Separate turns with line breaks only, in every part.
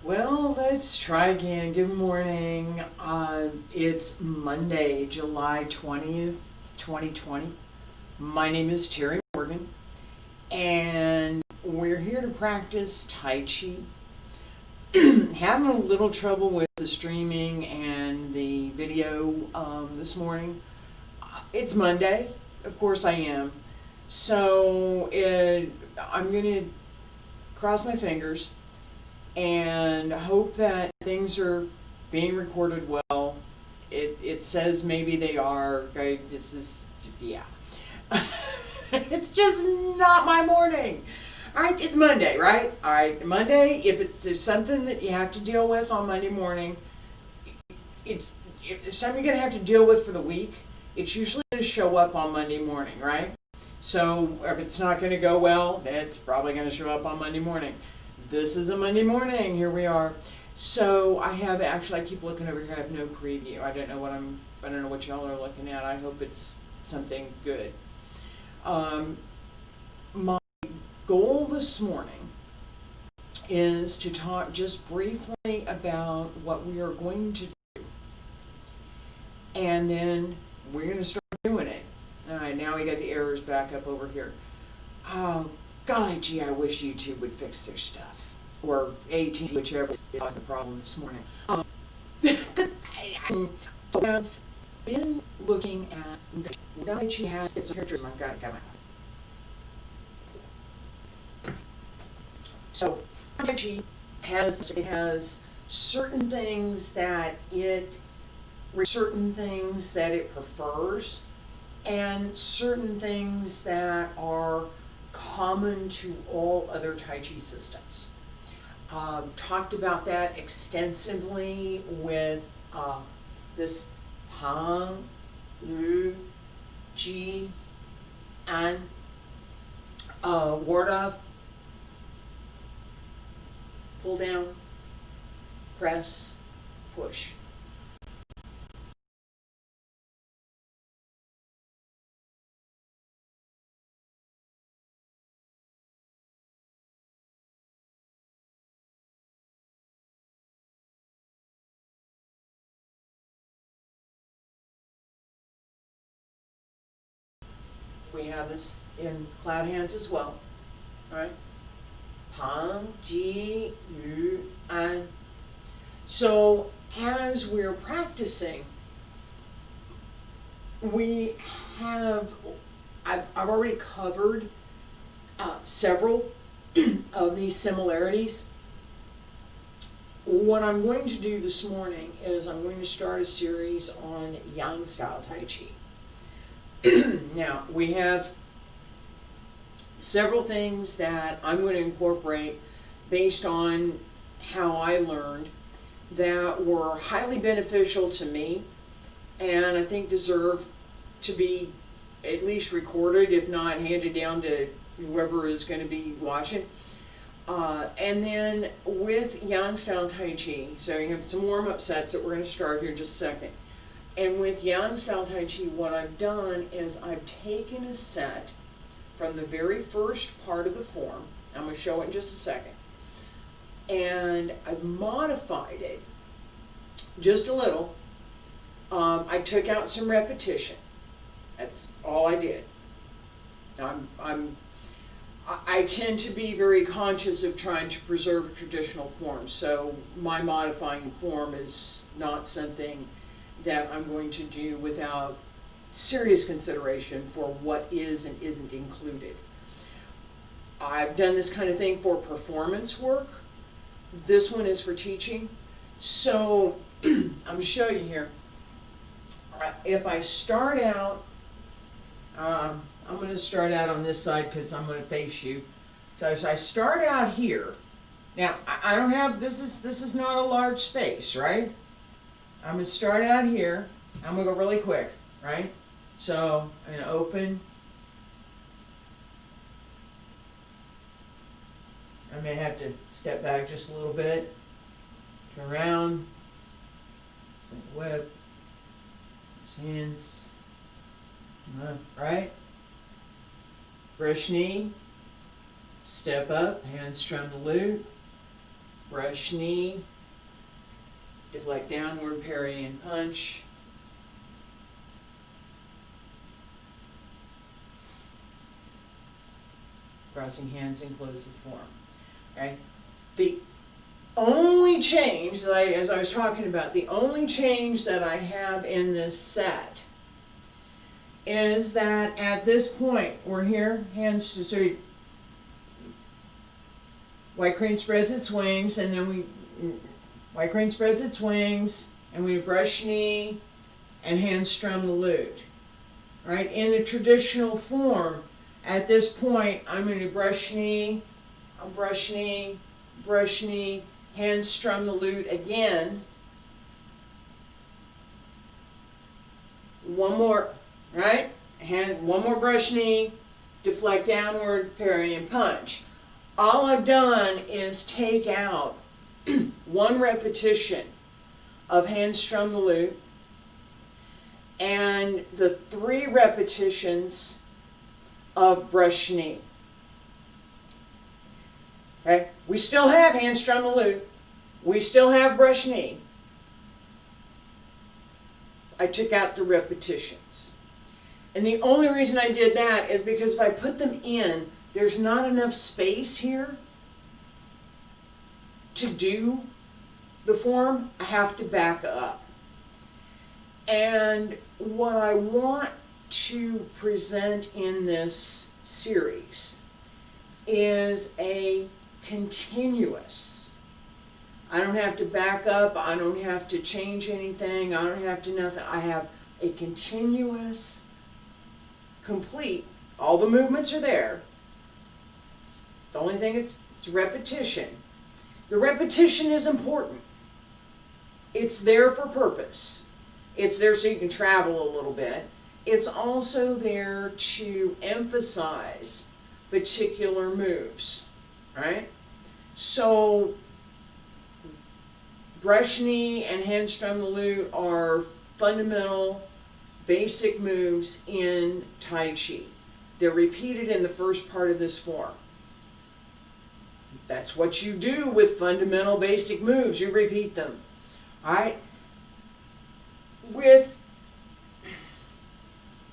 Well, let's try again. Good morning. It's Monday, July 20th, 2020. My name is Terry Morgan, and we're here to practice Tai Chi. Having a little trouble with the streaming and the video this morning. It's Monday. Of course I am. So I'm going to cross my fingers and hope that things are being recorded well. It says maybe they are. Right? Yeah. It's just not my morning. Alright, it's Monday, right? Alright, Monday, if there's something that you have to deal with on Monday morning, if something you're going to have to deal with for the week, it's usually going to show up on Monday morning, right? So if it's not going to go well, it's probably going to show up on Monday morning. This is a Monday morning. Here we are. So I keep looking over here. I have no preview. I don't know what y'all are looking at. I hope it's something good. My goal this morning is to talk just briefly about what we are going to do, and then we're going to start doing it. All right, now we got the errors back up over here. Oh, golly gee, I wish YouTube would fix their stuff, or AT, whichever is the problem this morning. Because I have been looking at Taiji has its characters. I've got it coming. So Taiji has certain things that it prefers, and certain things that are common to all other Tai Chi systems. Talked about that extensively with this Hang, Lu, Ji, and ward off, pull down, press, push. We have this in cloud hands as well, right? Hang, Ji, Yu, An. So as we're practicing, I've already covered several of these similarities. What I'm going to do this morning is I'm going to start a series on Yang style Tai Chi. Now, we have several things that I'm going to incorporate based on how I learned that were highly beneficial to me, and I think deserve to be at least recorded, if not handed down to whoever is going to be watching. And then with Yang style Tai Chi, so you have some warm-up sets that we're going to start here in just a second. And with Yang style Tai Chi, what I've done is I've taken a set from the very first part of the form. I'm going to show it in just a second. And I've modified it just a little. I took out some repetition. That's all I did. I tend to be very conscious of trying to preserve traditional forms, so my modifying form is not something that I'm going to do without serious consideration for what is and isn't included. I've done this kind of thing for performance work. This one is for teaching. So I'm going to show you here. If I start out, I'm going to start out on this side because I'm going to face you. So as I start out here, now I don't have, this is not a large space, right? I'm going to start out here. I'm going to go really quick, right? So I'm going to open. I may have to step back just a little bit. Turn around. Single whip. Hands. Right? Fresh knee. Step up. Hands strum the lute. brush knee, deflect downward, parry and punch. Crossing hands and close the form. Okay? The only change that as I was talking about, the only change that I have in this set is that at this point, we're here, hands to, so white crane spreads its wings, and then white crane spreads its wings, and we brush knee and hand strum the lute. Right? In the traditional form, at this point, I'm going to brush knee, brush knee, brush knee, hand strum the lute again. One more, right? One more brush knee, deflect downward, parry and punch. All I've done is take out one repetition of hand strum the lute and the 3 repetitions of brush knee. Okay? We still have hand strum the lute. We still have brush knee. I took out the repetitions. And the only reason I did that is because if I put them in, there's not enough space here to do the form. I have to back up. And what I want to present in this series is a continuous. I don't have to back up, I don't have to change anything, I don't have to nothing. I have a continuous, complete, all the movements are there. The only thing is it's repetition. The repetition is important. It's there for purpose. It's there so you can travel a little bit. It's also there to emphasize particular moves, right? So, brush knee and hand strum the lute are fundamental, basic moves in Taiji. They're repeated in the first part of this form. That's what you do with fundamental basic moves. You repeat them. Alright? With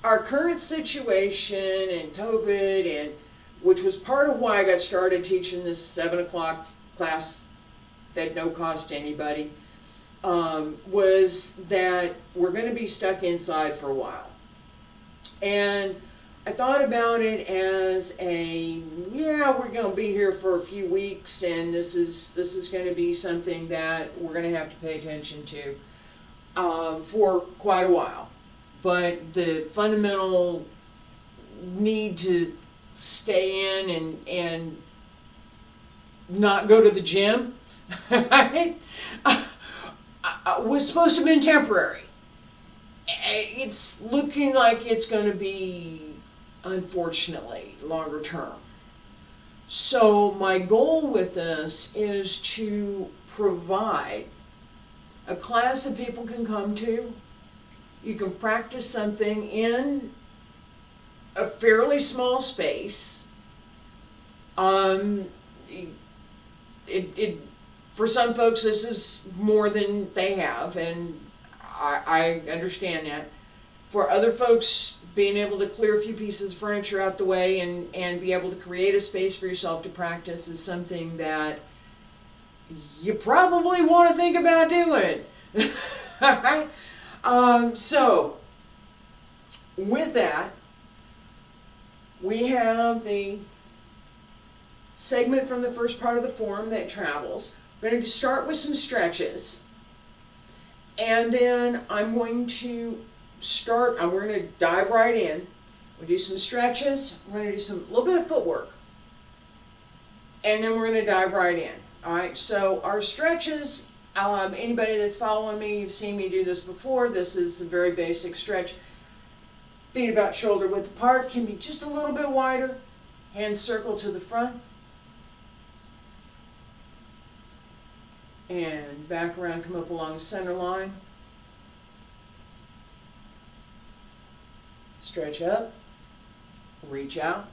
our current situation and COVID, and which was part of why I got started teaching this 7 o'clock class at no cost to anybody, was that we're going to be stuck inside for a while. And I thought about it as we're going to be here for a few weeks, and this is going to be something that we're going to have to pay attention to for quite a while. But the fundamental need to stay in and not go to the gym was supposed to have been temporary. It's looking like it's going to be, unfortunately, longer term. So my goal with this is to provide a class that people can come to. You can practice something in a fairly small space. For some folks, this is more than they have, and I understand that. For other folks, being able to clear a few pieces of furniture out the way and be able to create a space for yourself to practice is something that you probably want to think about doing. Alright? So, with that, we have the segment from the first part of the form that travels. We're going to start with some stretches, and then I'm going to we're going to dive right in. We'll do some stretches, we're going to do a little bit of footwork, and then we're going to dive right in. Alright, so our stretches, anybody that's following me, you've seen me do this before. This is a very basic stretch. Feet about shoulder width apart, can be just a little bit wider. Hands circle to the front. And back around, come up along the center line. Stretch up, reach out,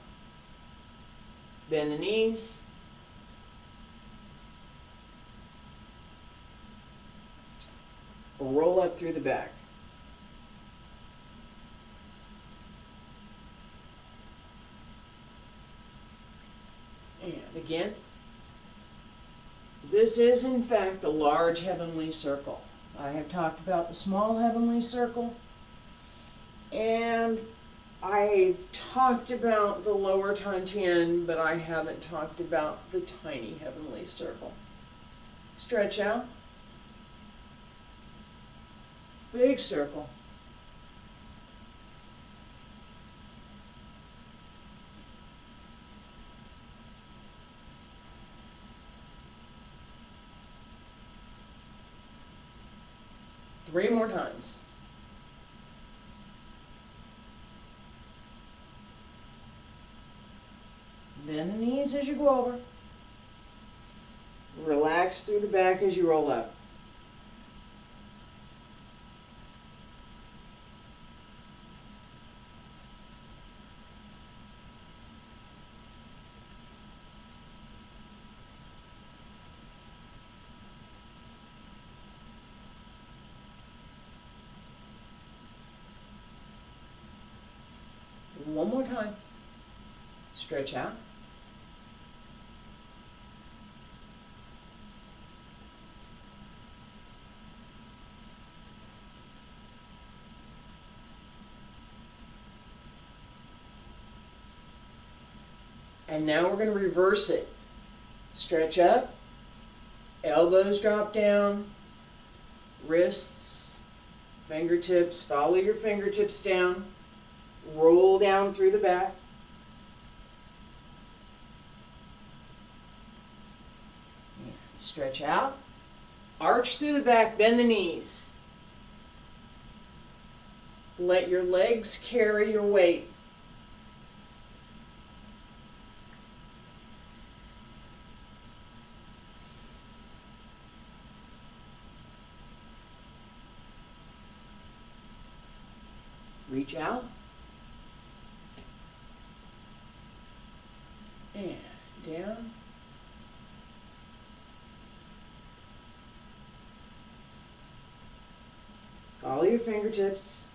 bend the knees, roll up through the back. And again, this is in fact a large heavenly circle. I have talked about the small heavenly circle, and I talked about the lower Tantian, but I haven't talked about the tiny heavenly circle. Stretch out. Big circle. Three more times. Bend the knees as you go over. Relax through the back as you roll up. One more time. Stretch out. And now we're going to reverse it. Stretch up, elbows drop down, wrists, fingertips, follow your fingertips down, roll down through the back. And stretch out, arch through the back, bend the knees. Let your legs carry your weight. Reach out. And down. Follow your fingertips.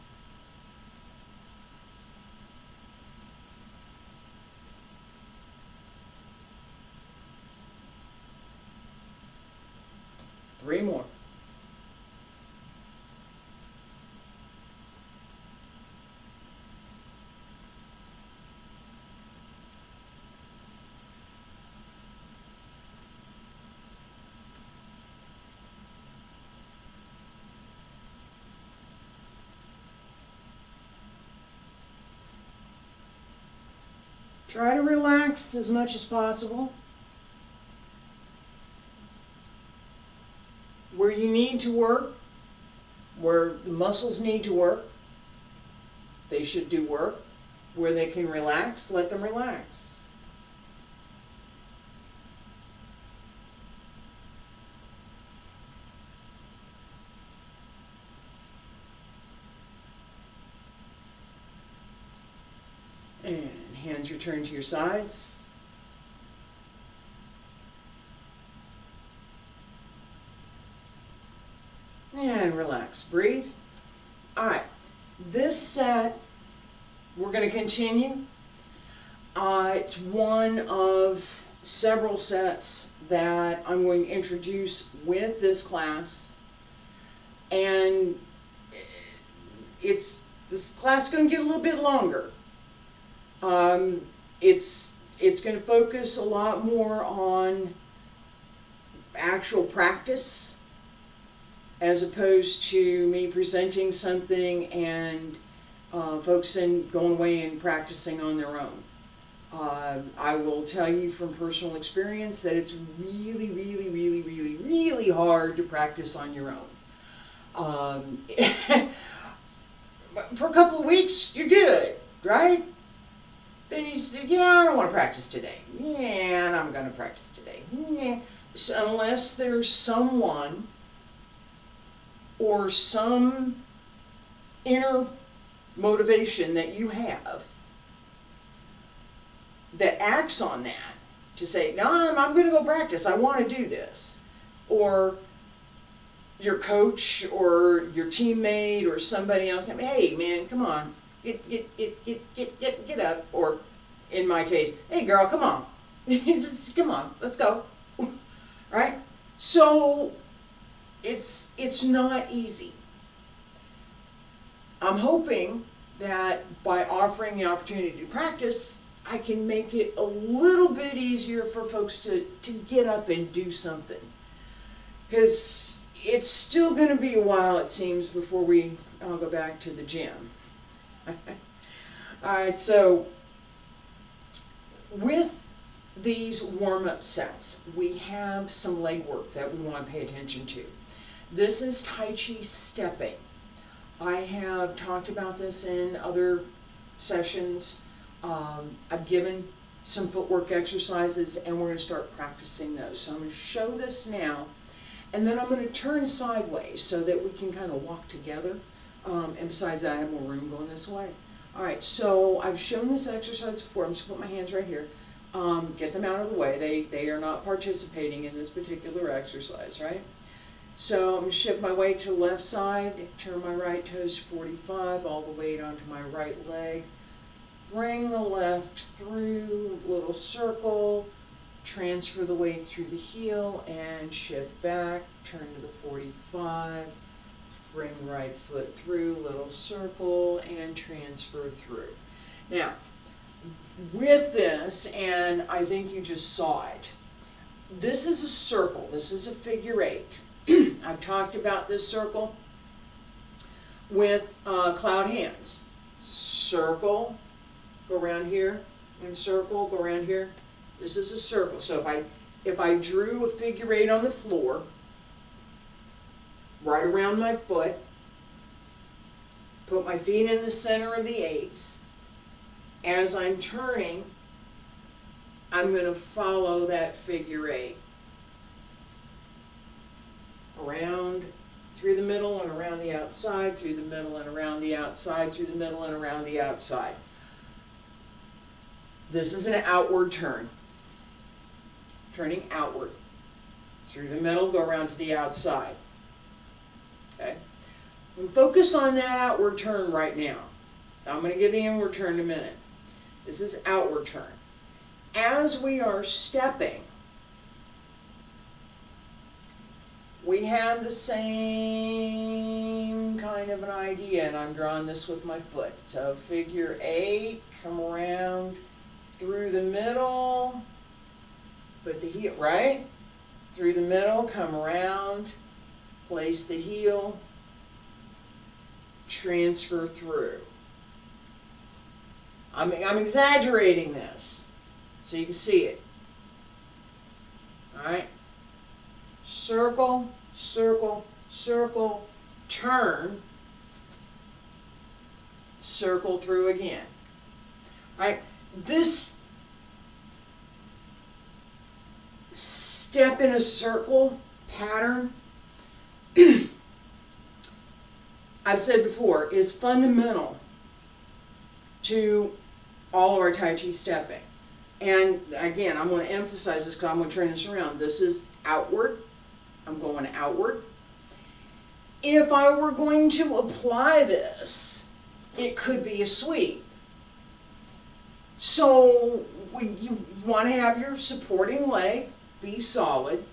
Three more. Try to relax as much as possible. Where you need to work, where the muscles need to work, they should do work. Where they can relax, let them relax. And hands return to your sides. And relax. Breathe. Alright. This set, we're going to continue. It's one of several sets that I'm going to introduce with this class. And this class is going to get a little bit longer. It's going to focus a lot more on actual practice as opposed to me presenting something and folks going away and practicing on their own. I will tell you from personal experience that it's really, really, really, really, really hard to practice on your own. For a couple of weeks, you're good, right? Then you say, yeah, I don't want to practice today. Yeah, I'm going to practice today. Yeah. So unless there's someone or some inner motivation that you have that acts on that to say, no, I'm going to go practice. I want to do this. Or your coach or your teammate or somebody else, hey man, come on, get up, or in my case, hey girl, come on, come on, let's go, right? So it's not easy. I'm hoping that by offering the opportunity to practice, I can make it a little bit easier for folks to get up and do something. Because it's still going to be a while, it seems, before we all go back to the gym. Alright, so with these warm-up sets, we have some leg work that we want to pay attention to. This is Tai Chi stepping. I have talked about this in other sessions. I've given some footwork exercises and we're going to start practicing those. So I'm going to show this now, and then I'm going to turn sideways so that we can kind of walk together. And besides that, I have more room going this way. Alright, so I've shown this exercise before. I'm just going to put my hands right here. Get them out of the way. They are not participating in this particular exercise, right? So I'm going to shift my weight to the left side, turn my right toes 45, all the weight onto my right leg. Bring the left through, little circle, transfer the weight through the heel, and shift back, turn to the 45, bring right foot through, little circle, and transfer through. Now, with this, and I think you just saw it, this is a circle, this is a figure 8. I've talked about this circle with cloud hands. Circle, go around here, and circle, go around here. This is a circle. So if I drew a figure 8 on the floor, right around my foot, put my feet in the center of the 8s, as I'm turning, I'm going to follow that figure 8. Around, through the middle and around the outside, through the middle and around the outside, through the middle and around the outside. This is an outward turn. Turning outward. Through the middle, go around to the outside. Okay? We focus on that outward turn right now. I'm going to give the inward turn in a minute. This is outward turn. As we are stepping, we have the same kind of an idea, and I'm drawing this with my foot. So figure 8, come around through the middle, put the heel, right? Through the middle, come around, place the heel, transfer through. I'm exaggerating this so you can see it. Alright? Circle, circle, circle, turn, circle through again. Alright, this step in a circle pattern, I've said before, is fundamental to all of our Tai Chi stepping. And again, I'm going to emphasize this because I'm going to turn this around. This is outward. I'm going outward. If I were going to apply this, it could be a sweep. So you want to have your supporting leg be solid.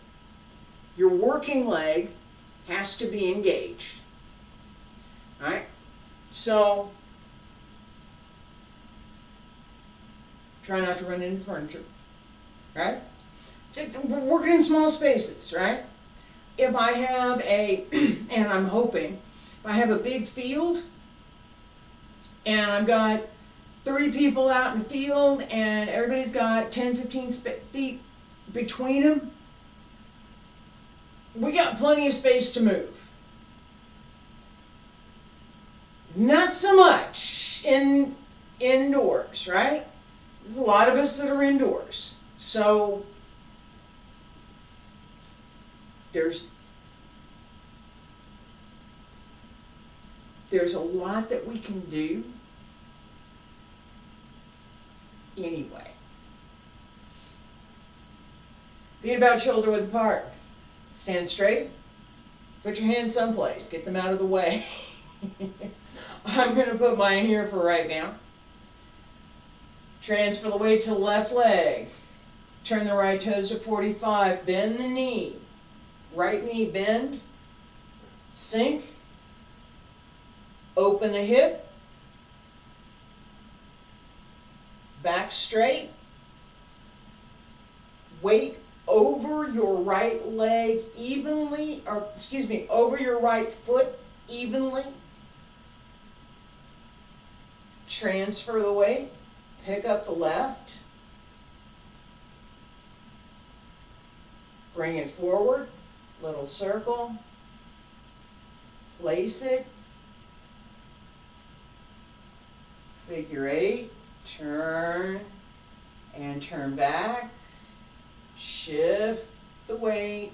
Your working leg has to be engaged. Alright? So, try not to run into furniture. Right? We're working in small spaces, right? If I have a, and I'm hoping, if I have a big field, and I've got 30 people out in the field, and everybody's got 10, 15 feet between them, we got plenty of space to move. Not so much indoors, right? There's a lot of us that are indoors. So there's a lot that we can do anyway. Feet about shoulder width apart. Stand straight. Put your hands someplace. Get them out of the way. I'm going to put mine here for right now. Transfer the weight to the left leg. Turn the right toes to 45. Bend the knee. Right knee bend. Sink. Open the hip. Back straight. Weight over your right leg evenly, or excuse me, over your right foot evenly. Transfer the weight. Pick up the left. Bring it forward. Little circle. Place it. Figure 8. Turn and turn back. Shift the weight.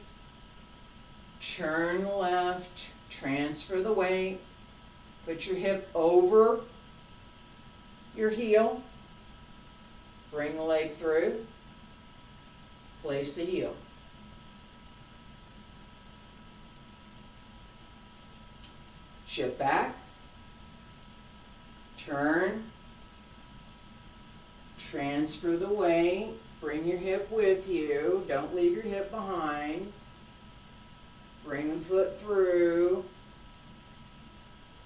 Turn left. Transfer the weight. Put your hip over your heel. Bring the leg through. Place the heel. Shift back. Turn. Transfer the weight. Bring your hip with you. Don't leave your hip behind. Bring the foot through.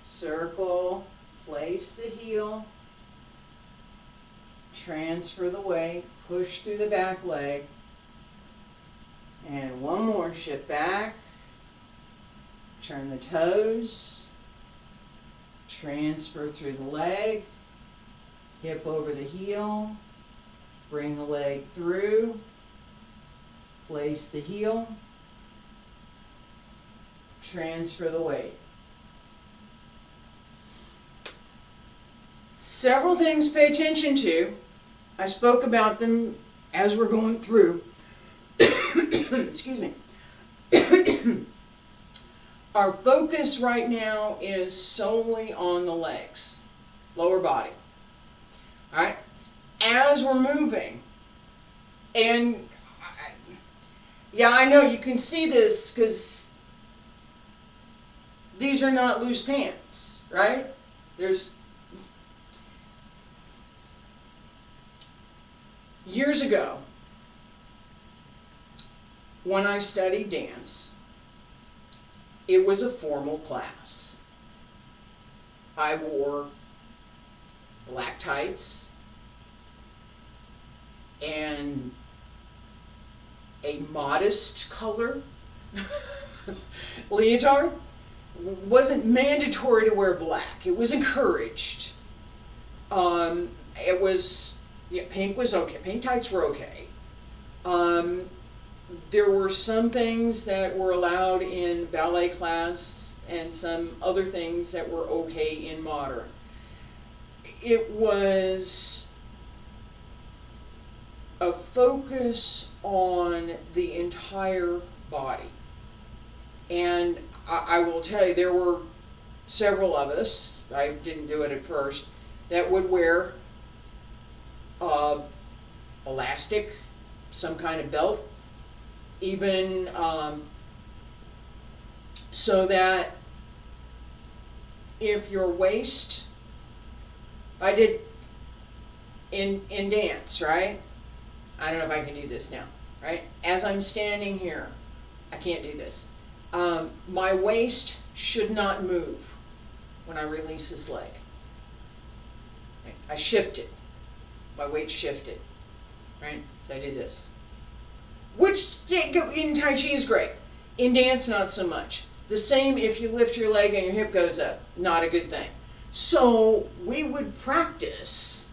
Circle. Place the heel. Transfer the weight. Push through the back leg. And one more. Shift back. Turn the toes. Transfer through the leg. Hip over the heel. Bring the leg through. Place the heel. Transfer the weight. Several things to pay attention to. I spoke about them as we're going through. Excuse me. Our focus right now is solely on the legs, lower body. All right? As we're moving, and yeah, I know you can see this because these are not loose pants, right? Years ago, when I studied dance, it was a formal class. I wore black tights and a modest color leotard. It wasn't mandatory to wear black. It was encouraged. Pink was okay. Pink tights were okay. There were some things that were allowed in ballet class and some other things that were okay in modern. It was a focus on the entire body. And I will tell you, there were several of us, I didn't do it at first, that would wear elastic, some kind of belt, even so that if your waist, I did in dance, right? I don't know if I can do this now, right? As I'm standing here, I can't do this. My waist should not move when I release this leg. Right? I shifted. My weight shifted. Right? So I did this. Which in Tai Chi is great. In dance, not so much. The same if you lift your leg and your hip goes up. Not a good thing. So we would practice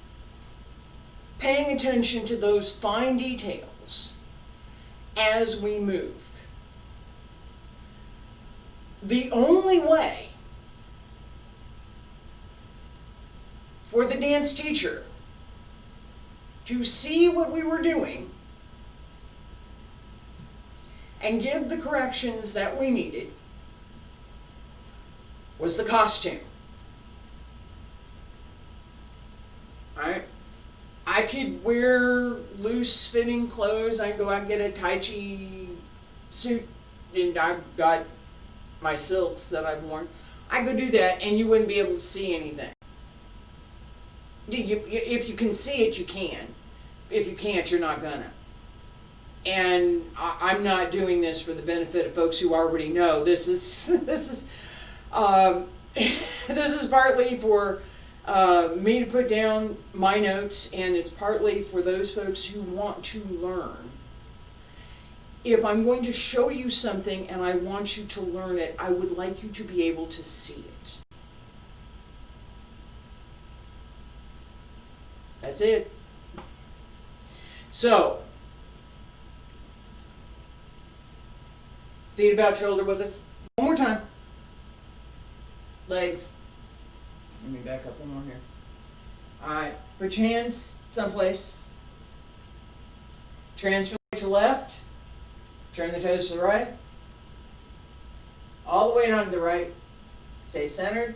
paying attention to those fine details as we moved. The only way for the dance teacher to see what we were doing and give the corrections that we needed was the costume. Alright? I could wear loose fitting clothes. I go out and get a Tai Chi suit, and I've got my silks that I've worn, I could do that and you wouldn't be able to see anything. If you can see it, you can. If you can't, you're not gonna. And I'm not doing this for the benefit of folks who already know. This is this is partly for me to put down my notes, and it's partly for those folks who want to learn. If I'm going to show you something and I want you to learn it, I would like you to be able to see it. That's it. So, feet about shoulder width. Us. One more time. Legs. Let me back up one more here. Alright, put your hands someplace. Transfer to left. Turn the toes to the right. All the way onto the right. Stay centered.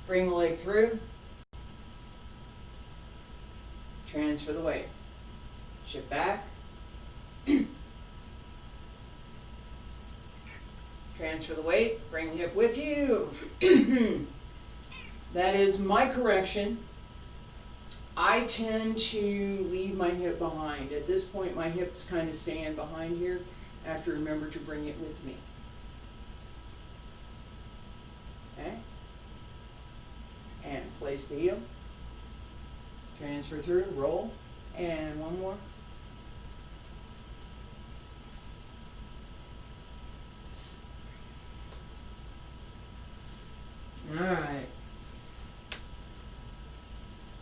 Bring the leg through. Transfer the weight. Shift back. Transfer the weight. Bring the hip with you. That is my correction. I tend to leave my hip behind. At this point, my hips kind of stand behind here. I have to remember to bring it with me. Okay? And place the heel. Transfer through, roll, and one more. All right.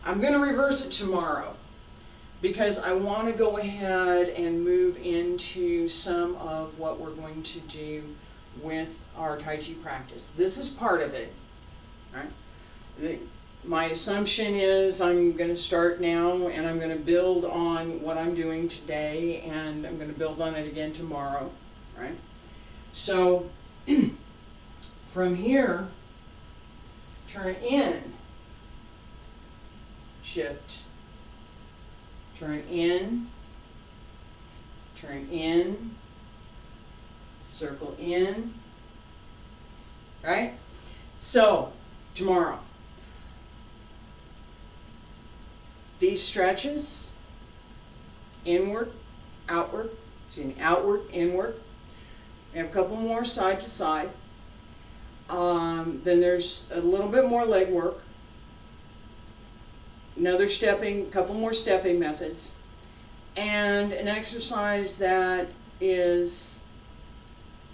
I'm going to reverse it tomorrow because I want to go ahead and move into some of what we're going to do with our Taiji practice. This is part of it, right? My assumption is I'm going to start now and I'm going to build on what I'm doing today, and I'm going to build on it again tomorrow, right? So from here, turn in, shift, turn in, circle in, right? So tomorrow, these stretches, inward, outward, outward, inward. We have a couple more side to side. Then there's a little bit more leg work. Another stepping, couple more stepping methods. And an exercise that is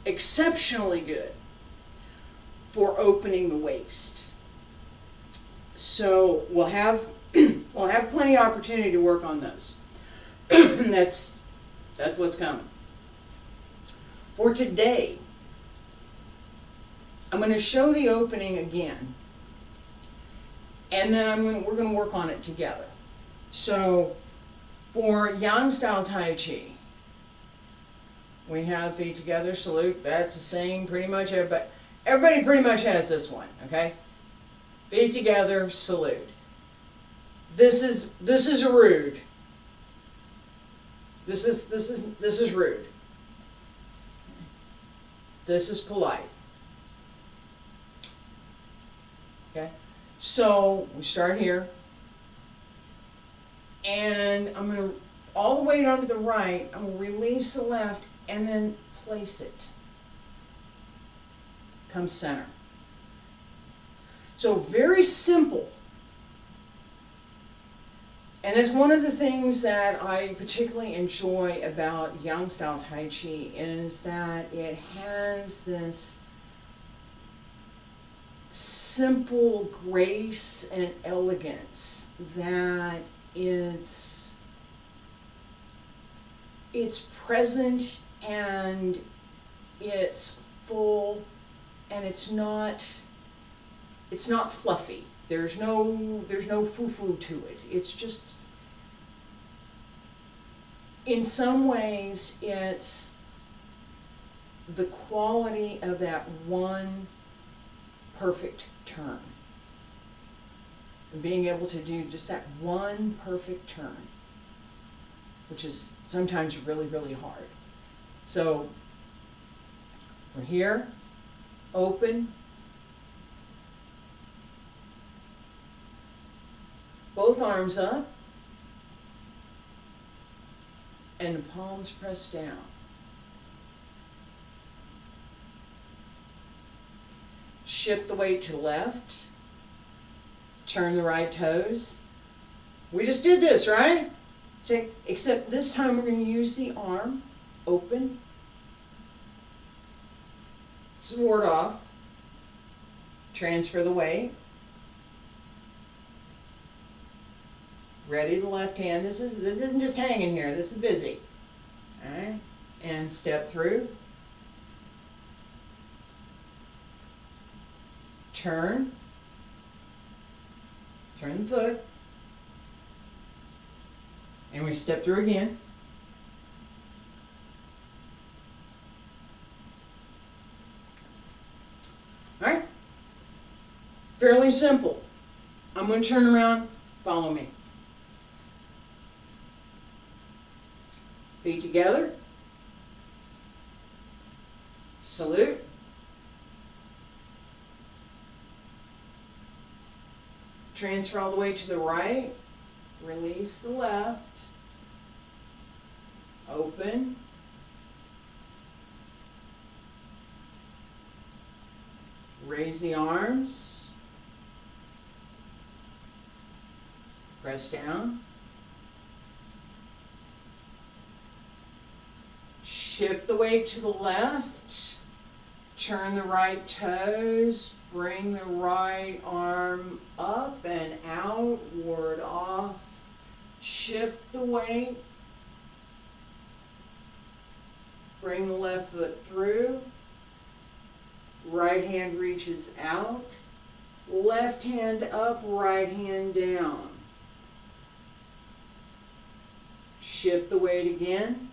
exceptionally good for opening the waist. So we'll have plenty of opportunity to work on those. That's what's coming. For today, I'm going to show the opening again, and then we're going to work on it together. So for Yang style Tai Chi, we have feet together, salute. That's the same, pretty much everybody pretty much has this one, okay? Feet together, salute. This is rude. This is rude. This is polite. Okay? So we start here. And I'm going to, all the way onto the right, I'm going to release the left and then place it. Come center. So very simple. And it's one of the things that I particularly enjoy about Yang style Tai Chi is that it has this simple grace and elegance that it's present and it's full and it's not fluffy. There's no foo-foo to it. It's just, in some ways, it's the quality of that one perfect turn. And being able to do just that one perfect turn, which is sometimes really, really hard. So we're here, open, both arms up, and the palms pressed down. Shift the weight to the left, turn the right toes. We just did this, right? Except this time we're going to use the arm, open, sword off, transfer the weight. Ready the left hand. This isn't just hanging here, this is busy. Alright, and step through. Turn the foot, and we step through again. Alright, fairly simple. I'm going to turn around, follow me. Feet together, salute, transfer all the way to the right, release the left, open, raise the arms, press down, shift the weight to the left, turn the right toes, bring the right arm up and out, ward off, shift the weight, bring the left foot through, right hand reaches out, left hand up, right hand down. Shift the weight again,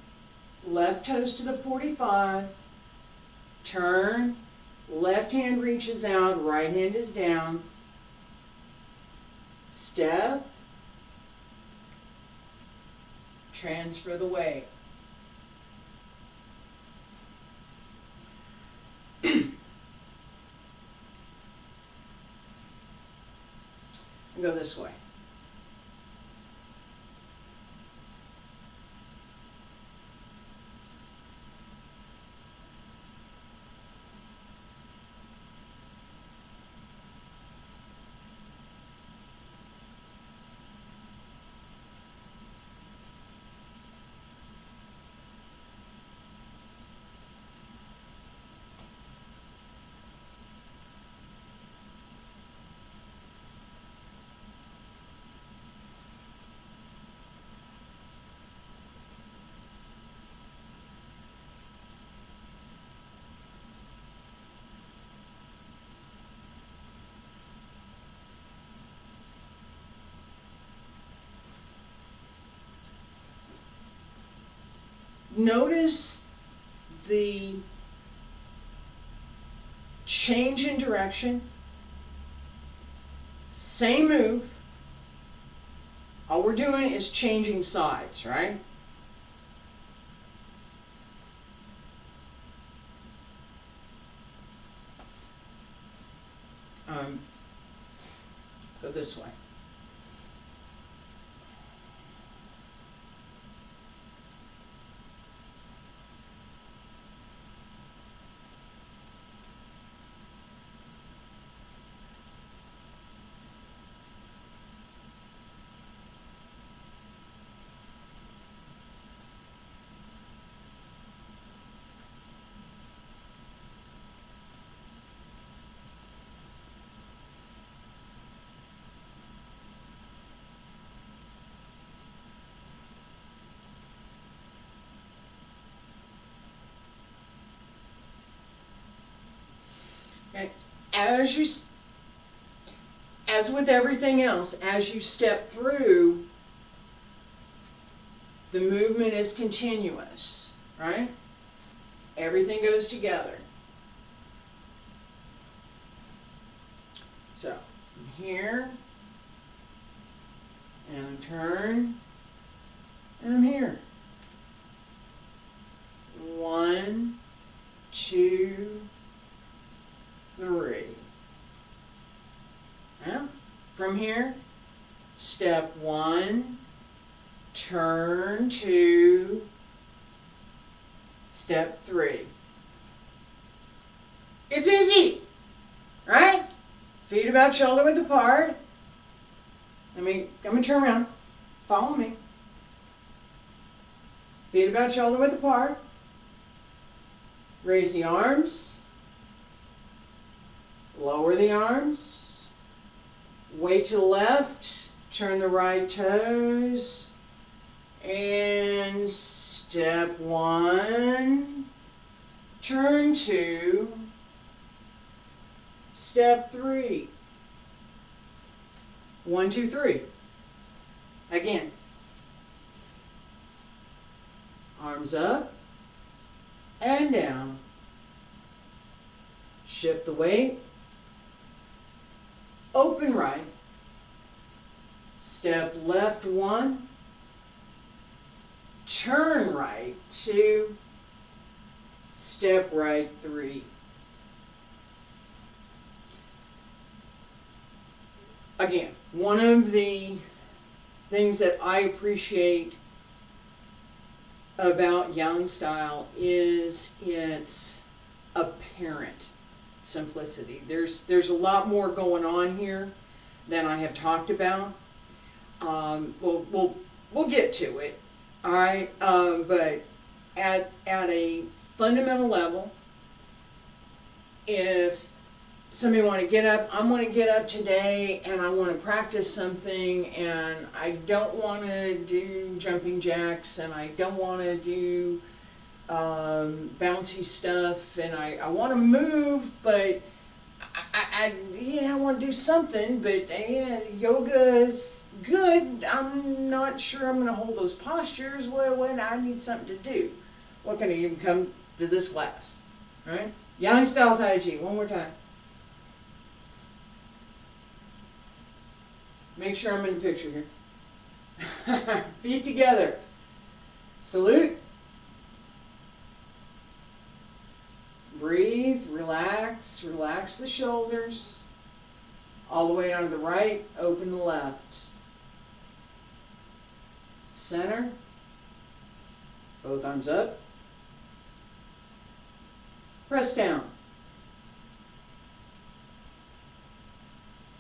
left toes to the 45, turn, left hand reaches out, right hand is down, step, transfer the weight. Go this way. Notice the change in direction, same move, all we're doing is changing sides, right? Go this way. Okay. As with everything else, as you step through, the movement is continuous, right? Everything goes together. So, I'm here, and I turn, and I'm here. 1, 2, from here. Step 1, turn 2, step 3. It's easy, right? Feet about shoulder width apart. I'm gonna turn around. Follow me. Feet about shoulder width apart. Raise the arms. Lower the arms. Weight to the left. Turn the right toes. And step 1. Turn 2. Step 3. 1, 2, 3. Again. Arms up and down. Shift the weight. Open right. Step left 1. Turn right 2. Step right 3. Again, one of the things that I appreciate about Yang style is its apparent simplicity. There's a lot more going on here than I have talked about. We'll get to it, all right. But at a fundamental level, if somebody want to get up, I'm going to get up today and I want to practice something, and I don't want to do jumping jacks, and I don't want to do bouncy stuff, and I want to move, but I want to do something, but yoga is good. I'm not sure I'm going to hold those postures. What I need something to do. What can I even come to this class, right? Yang style Taiji, one more time. Make sure I'm in the picture here. Feet together. Salute. Breathe, relax the shoulders. All the way down to the right, open the left. Center. Both arms up. Press down.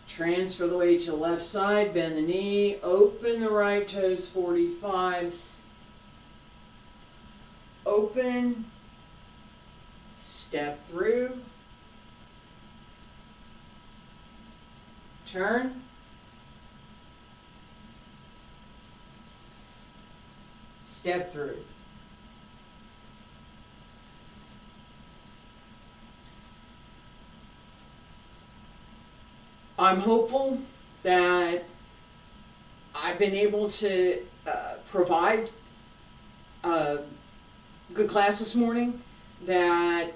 Transfer the weight to the left side, bend the knee, open the right toes 45. Open, step through, turn, step through. I'm hopeful that I've been able to provide a good class this morning, that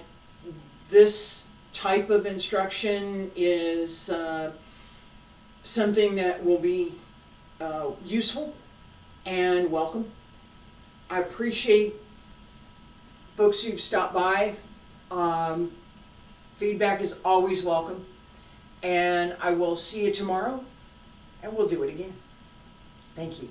this type of instruction is something that will be useful and welcome. I appreciate folks who've stopped by. Feedback is always welcome. And I will see you tomorrow, and we'll do it again. Thank you.